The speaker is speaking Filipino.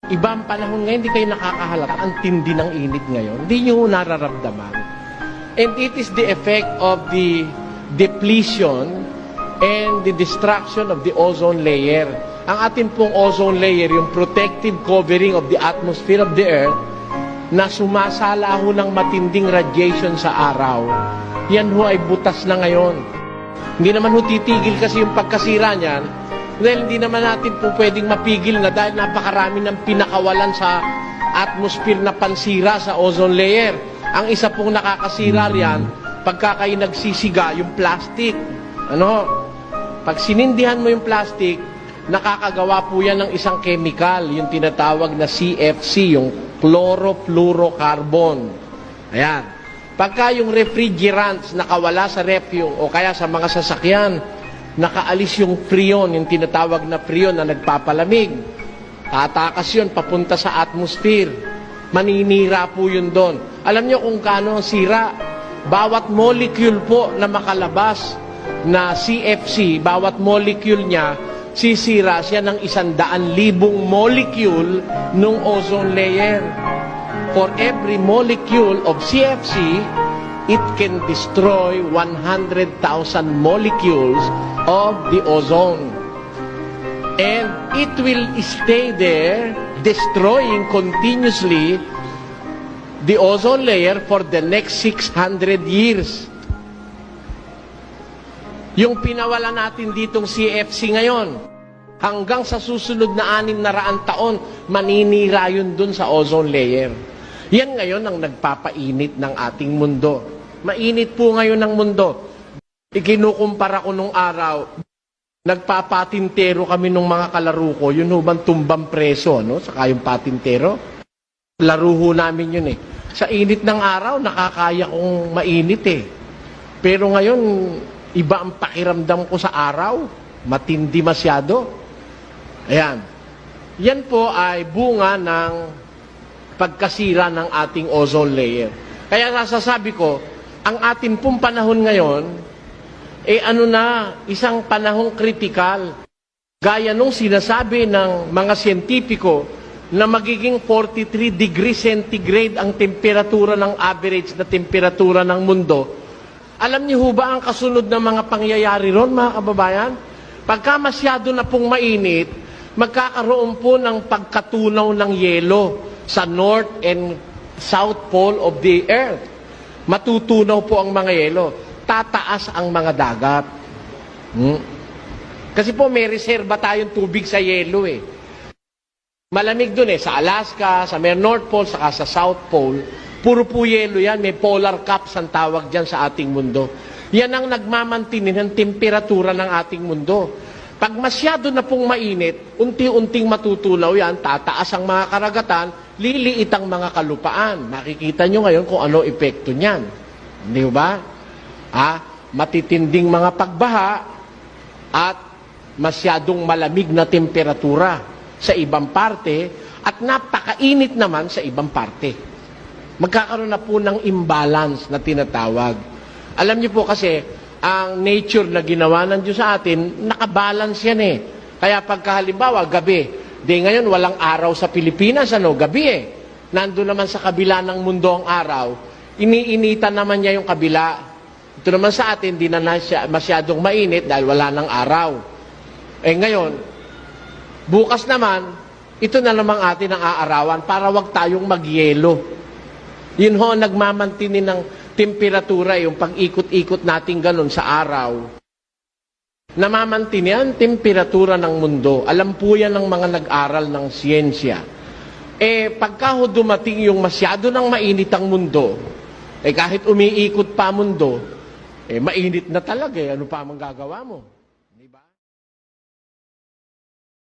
Ibang panahon ngayon, hindi kayo nakakahalata. Ang tindi ng init ngayon. Hindi nyo nararamdaman. And it is the effect of the depletion and the destruction of the ozone layer. Ang ating pong ozone layer, yung protective covering of the atmosphere of the Earth, na sumasala ho ng matinding radiation sa araw, yan ho ay butas na ngayon. Hindi naman ho titigil kasi yung pagkasira niyan, dahil hindi naman natin po pwedeng mapigil na dahil napakarami ng pinakawalan sa atmosphere na pansira sa ozone layer. Ang isa pong nakakasira riyan, pagka kayo nagsisiga, yung plastic. Pag sinindihan mo yung plastic, nakakagawa po yan ng isang chemical, yung tinatawag na CFC, yung chlorofluorocarbon. Ayan. Pagka yung refrigerants nakawala sa ref o kaya sa mga sasakyan, nakaalis yung freon, yung tinatawag na freon na nagpapalamig. Tatakas yun papunta sa atmosphere. Maninira po yun doon. Alam nyo kung kano ang sira? Bawat molecule po na makalabas na CFC, bawat molecule niya, sisira siya ng 100,000 molecule ng ozone layer. For every molecule of CFC, it can destroy 100,000 molecules of the ozone. And it will stay there, destroying continuously the ozone layer for the next 600 years. Yung pinawala natin ditong CFC ngayon, hanggang sa susunod na 600 taon, maninira yun dun sa ozone layer. Yan ngayon ang nagpapainit ng ating mundo. Mainit po ngayon ang mundo. Ikinukumpara ko nung araw, nagpapatintero kami nung mga kalaro ko, yun ho bang tumbang preso, no? Saka yung patintero. Laro ho namin yun eh. Sa init ng araw, nakakaya kong mainit eh. Pero ngayon, iba ang pakiramdam ko sa araw. Matindi masyado. Ayan. Yan po ay bunga ng pagkasira ng ating ozone layer. Kaya nasasabi ko, ang ating pong panahon ngayon, isang panahong kritikal. Gaya nung sinasabi ng mga siyentipiko na magiging 43 degrees centigrade ang temperatura ng average na temperatura ng mundo. Alam niyo ho ba ang kasunod na mga pangyayari ron, mga kababayan? Pagka masyado na pong mainit, magkakaroon po ng pagkatunaw ng yelo sa North and South Pole of the Earth. Matutunaw po ang mga yelo. Tataas ang mga dagat. Kasi po may reserba tayong tubig sa yelo eh. Malamig dun eh, sa Alaska, sa may North Pole, saka sa South Pole. Puro po yelo yan, may polar caps ang tawag dyan sa ating mundo. Yan ang nagmamantinin ng temperatura ng ating mundo. Pag masyado na pong mainit, unti-unting matutunaw yan, tataas ang mga karagatan, liliit ang mga kalupaan. Nakikita nyo ngayon kung ano epekto niyan. Hindi ba? Matitinding mga pagbaha at masyadong malamig na temperatura sa ibang parte at napakainit naman sa ibang parte. Magkakaroon na po ng imbalance na tinatawag. Alam niyo po kasi, ang nature na ginawa ng Diyos sa atin, nakabalance yan eh. Kaya pagka halimbawa, gabi, ngayon walang araw sa Pilipinas, gabi eh. Nandun naman sa kabila ng mundo ang araw, iniinitan naman niya yung kabila. Ito naman sa atin, di na masyadong mainit dahil wala ng araw. Ngayon, bukas naman, ito na namang atin ang aarawan para wag tayong magyelo. Yun ho, nagmamantinin ng temperatura, yung pag-ikot-ikot natin ganun sa araw. Namamantinin yan, temperatura ng mundo. Alam po yan ng mga nag-aral ng siyensya. Pagka ho dumating yung masyado ng mainit ang mundo, kahit umiikot pa mundo, mainit na talaga, ano pa mang gagawa mo?